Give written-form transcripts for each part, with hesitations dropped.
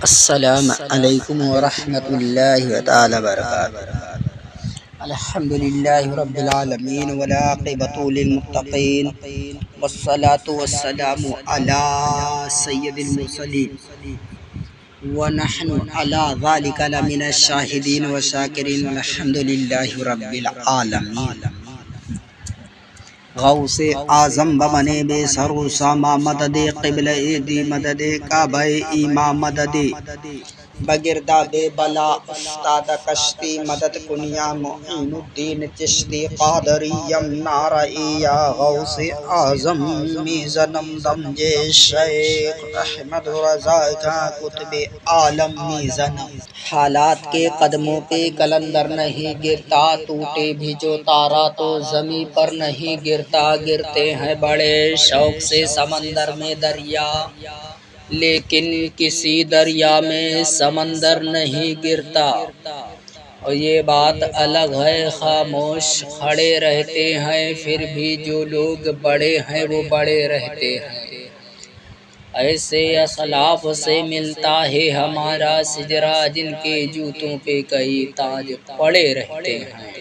السلام علیکم ورحمۃ اللہ تعالی وبرکاتہ۔ الحمد للہ رب العالمین والعاقبۃ للمتقین والصلاة والسلام علی سید المرسلین ونحن علی ذلک لمن الشاہدین والشاکرین والحمد للہ رب العالمین۔ غوث اعظم بمنے بے سرو ساما مدد قبل ایدی مدد کعبہ ایمام مدد بگردہ بے بلا استاد کشتی مدد کنیا معین الدین چشتی قادریم نارئی یا غوث اعظم میزنم دمجے شیخ احمد رضا کا کتب عالم میزنم۔ حالات کے قدموں پہ کلندر نہیں گرتا، ٹوٹے بھی جو تارا تو زمیں پر نہیں گرتا۔ گرتے ہیں بڑے شوق سے سمندر میں دریا، لیکن کسی دریا میں سمندر نہیں گرتا۔ اور یہ بات الگ ہے، خاموش کھڑے رہتے ہیں، پھر بھی جو لوگ بڑے ہیں وہ بڑے رہتے ہیں۔ ایسے اسلاف سے ملتا ہے ہمارا سجرا، جن کے جوتوں پہ کئی تاج پڑے رہتے ہیں۔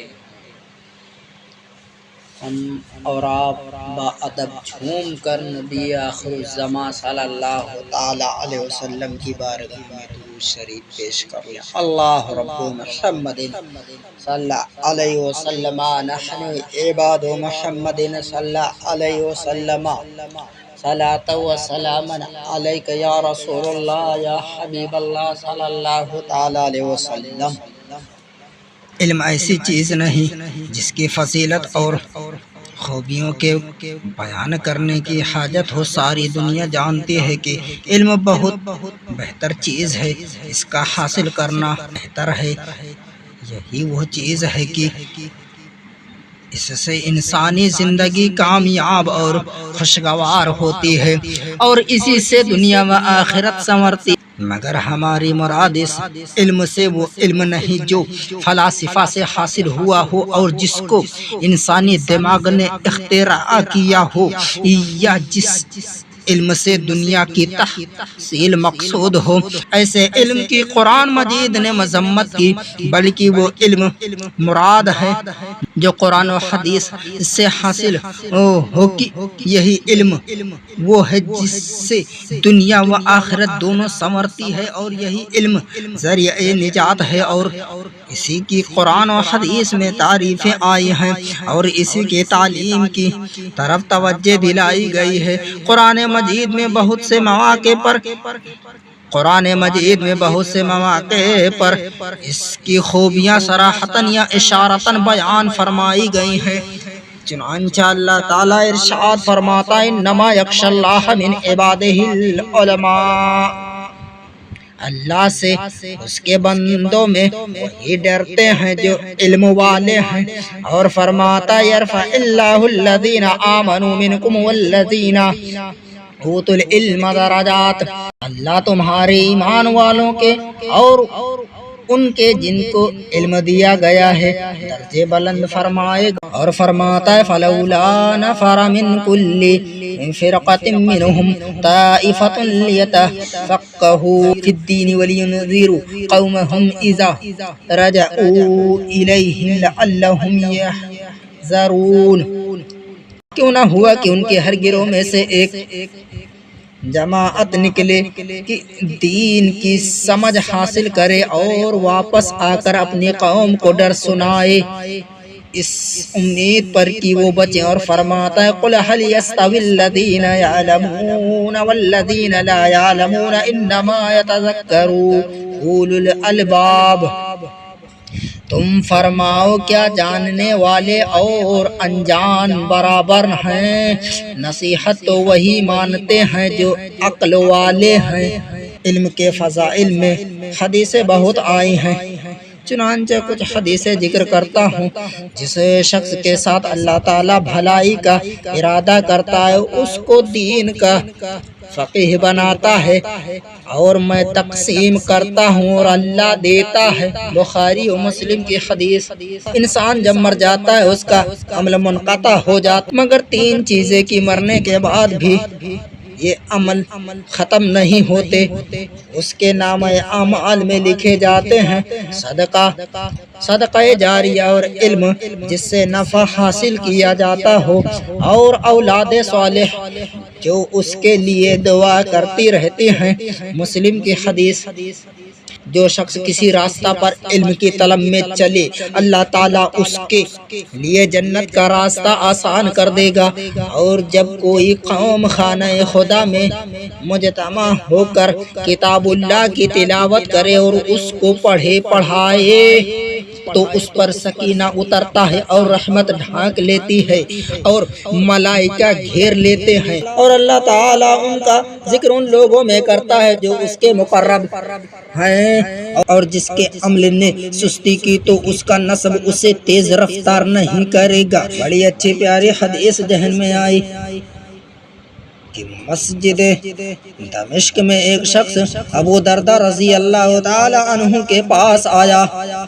ہم اور آپ باادب جھوم کر نبی آخر الزماں صلی اللہ تعالی علیہ وسلم کی بارگاہ میں درود شریف پیش کر لیں۔ اللہ رب محمد صلی اللہ علیہ وسلم، نحن عباد محمد صلی اللہ علیہ وسلم، صلاۃ و سلام علیک یا رسول اللہ یا حبیب اللہ صلی اللہ تعالی علیہ وسلم۔ علم ایسی چیز نہیں جس کی فضیلت اور خوبیوں کے بیان کرنے کی حاجت ہو۔ ساری دنیا جانتی ہے کہ علم بہت بہتر چیز ہے، اس کا حاصل کرنا بہتر ہے۔ یہی وہ چیز ہے کہ اس سے انسانی زندگی کامیاب اور خوشگوار ہوتی ہے، اور اسی سے دنیا و آخرت سنورتی۔ مگر ہماری مراد اس علم سے وہ علم نہیں جو فلاسفہ سے حاصل ہوا ہو اور جس کو انسانی دماغ نے اختراع کیا ہو، یا جس علم سے دنیا کی تحصیل مقصود ہو۔ ایسے علم کی قرآن مجید نے مذمت کی، بلکہ وہ علم مراد ہے جو قرآن و حدیث سے حاصل ہو کہ یہی علم وہ ہے جس سے دنیا و آخرت دونوں سنورتی ہے، اور یہی علم ذریعہ نجات ہے، اور اسی کی قرآن و حدیث میں تعریفیں آئی ہیں، اور اسی کی تعلیم کی طرف توجہ دلائی گئی ہے۔ قرآن مجید میں بہت سے مواقع پر اس کی خوبیاں صراحتاً یا اشارتاً بیان فرمائی گئی ہیں۔ چنانچہ اللہ تعالیٰ ارشاد فرماتا ہے، انما یخشی اللہ من عبادہ العلماء، اللہ سے اس کے بندوں میں وہی ڈرتے ہیں جو علم والے ہیں۔ اور فرماتا یرفع اللہ الذین آمنوا منکم والذین اوتوا العلم درجات، اللہ تمہارے ایمان والوں کے اور ان کے جن کو علم دیا گیا ہے درجے بلند فرمائے گا۔ اور فرماتا ہے فلولا نفر من کل فرقۃ منهم طائفۃ لیتفقهوا فی الدین ولینذروا قومهم اذا رجعوا الیہم لعلهم یحذرون۔ کیوں نہ ہوا کہ ان کے ہر گروہ میں سے ایک جماعت نکلے کہ دین کی سمجھ حاصل کرے اور واپس آ کر اپنی قوم کو ڈر سنائے، اس امید پر کہ وہ بچیں۔ اور فرماتا ہے قل هل يستوي الذين يعلمون والذين لا يعلمون انما يتذكر اولو الالباب، تم فرماؤ کیا جاننے والے اور انجان برابر ہیں؟ نصیحت تو وہی مانتے ہیں جو عقل والے ہیں۔ علم کے فضائل میں حدیثیں بہت آئی ہیں، چنانچہ کچھ حدیثیں ذکر کرتا ہوں۔ جس شخص کے ساتھ اللہ تعالیٰ بھلائی کا ارادہ کرتا ہے اس کو دین کا فقیہ بناتا ہے، اور میں تقسیم کرتا ہوں اور اللہ دیتا ہے۔ بخاری و مسلم کی حدیث۔ انسان جب مر جاتا ہے اس کا عمل منقطع ہو جاتا، مگر تین چیزیں کی مرنے کے بعد بھی یہ عمل ختم نہیں ہوتے، اس کے نام اعمال میں لکھے جاتے ہیں۔ صدقہ جاریہ اور علم جس سے نفع حاصل کیا جاتا ہو، اور اولاد صالح جو اس کے لیے دعا کرتی رہتی ہیں۔ مسلم کی حدیث، جو شخص کسی راستہ پر علم کی طلب میں چلے، اللہ تعالیٰ اس کے لیے جنت کا راستہ آسان کر دے گا۔ اور جب کوئی قوم خانہ خدا میں مجتمع ہو کر کتاب اللہ کی تلاوت کرے اور اس کو پڑھائے تو اس پر سکینہ اترتا ہے اور رحمت ڈھانک لیتی ہے اور ملائکہ گھیر لیتے ہیں، اور اللہ تعالیٰ ان کا ذکر ان لوگوں میں کرتا ہے جو اس کے مقرب ہیں، اور جس کے عمل نے سستی کی تو اس کا نصب اسے تیز رفتار نہیں کرے گا۔ بڑی اچھی پیاری حدیث ذہن میں آئی کہ مسجد دمشق میں ایک شخص ابو درداء رضی اللہ تعالی عنہ کے پاس آیا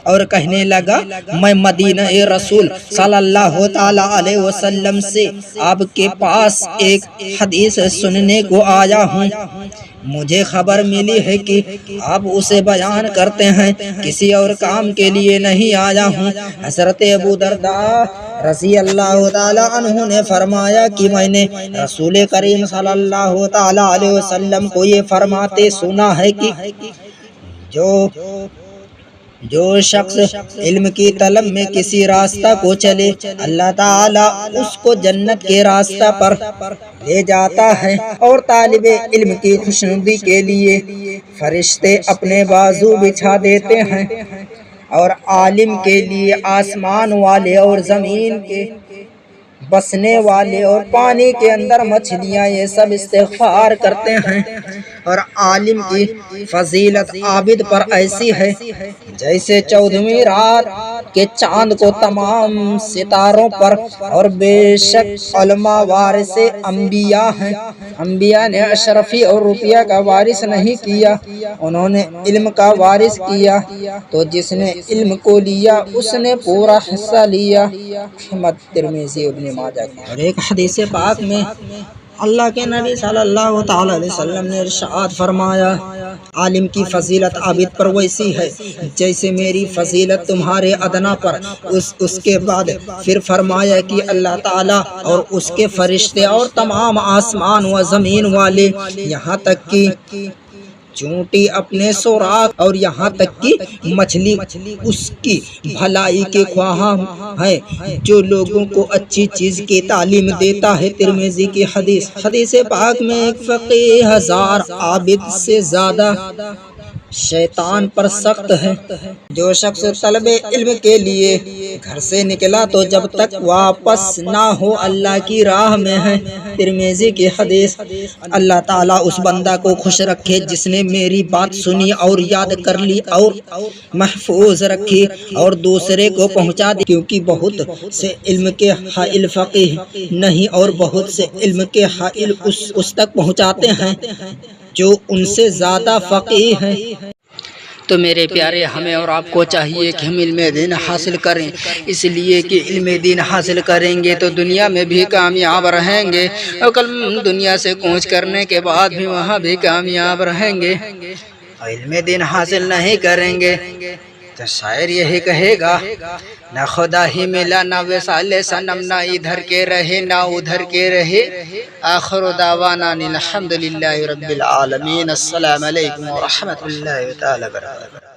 اور کہنے لگا، میں مدینہ رسول صلی اللہ تعالی علیہ وسلم سے آپ کے پاس ایک حدیث سننے کو آیا ہوں، مجھے خبر ملی ہے کہ آپ اسے بیان کرتے ہیں، کسی اور کام کے لیے نہیں آیا ہوں۔ حضرت ابو درداء رضی اللہ تعالی عنہ نے فرمایا کہ میں نے رسول کریم صلی اللہ تعالی علیہ وسلم کو یہ فرماتے سنا ہے کہ جو شخص علم کی طلب میں کسی راستہ کو چلے، اللہ تعالیٰ اس کو جنت کے راستہ پر لے جاتا ہے، اور طالب علم کی خوشنودی کے لیے فرشتے اپنے بازو بچھا دیتے ہیں، اور عالم کے لیے آسمان والے اور زمین کے بسنے والے اور پانی کے اندر مچھلیاں یہ سب استغفار کرتے ہیں۔ اور عالم کی فضیلت عابد پر ایسی ہے جیسے 14ویں رات کے چاند کو تمام ستاروں پر، اور بے شک علماء وارث انبیاء ہیں۔ انبیاء نے اشرفی اور روپیہ کا وارث نہیں کیا، انہوں نے علم کا وارث کیا، تو جس نے علم کو لیا اس نے پورا حصہ لیا۔ احمد، ترمذی، ابن ماجہ۔ اور ایک حدیث پاک میں اللہ کے نبی صلی اللہ تعالی علیہ وسلم نے ارشاد فرمایا، عالم کی فضیلت عابد پر ویسی ہے جیسے میری فضیلت تمہارے ادنا پر۔ اس کے بعد پھر فرمایا کہ اللہ تعالیٰ اور اس کے فرشتے اور تمام آسمان و زمین والے، یہاں تک کہ چونٹی اپنے سوراخ، اور یہاں تک کہ مچھلی اس کی بھلائی کے خواہاں ہے جو لوگوں کو اچھی چیز کی تعلیم دیتا ہے۔ ترمذی کی حدیث۔ حدیث پاک میں ایک فقیہ 1000 عابد سے زیادہ شیطان پر سخت ہے۔ جو شخص طلب علم کے لیے گھر سے نکلا تو جب تک واپس نہ ہو اللہ کی راہ میں ہے۔ ترمذی کی حدیث۔ اللہ تعالیٰ اس بندہ کو خوش رکھے جس نے میری بات سنی اور یاد کر لی اور محفوظ رکھی اور دوسرے کو پہنچا دی، کیونکہ بہت سے علم کے حائل فقیہ نہیں، اور بہت سے علم کے حائل اس تک پہنچاتے ہیں جو ان سے زیادہ فقیہ ہیں۔ تو میرے پیارے، ہمیں اور آپ کو چاہیے کہ ہم علم دین حاصل کریں، اس لیے کہ علم دین حاصل کریں گے تو دنیا میں بھی کامیاب رہیں گے، اور کل دنیا سے کوچ کرنے کے بعد بھی وہاں بھی کامیاب رہیں گے۔ اور علم دین حاصل نہیں کریں گے تو شاعر یہی کہے گا، نہ خدا ہی ملا، نہ وصال صنم، نہ ادھر کے رہے نہ ادھر کے رہے۔ آخر دعوانا الحمدللہ رب العالمین۔ السلام علیکم ورحمۃ اللہ تعالی وبرکاتہ۔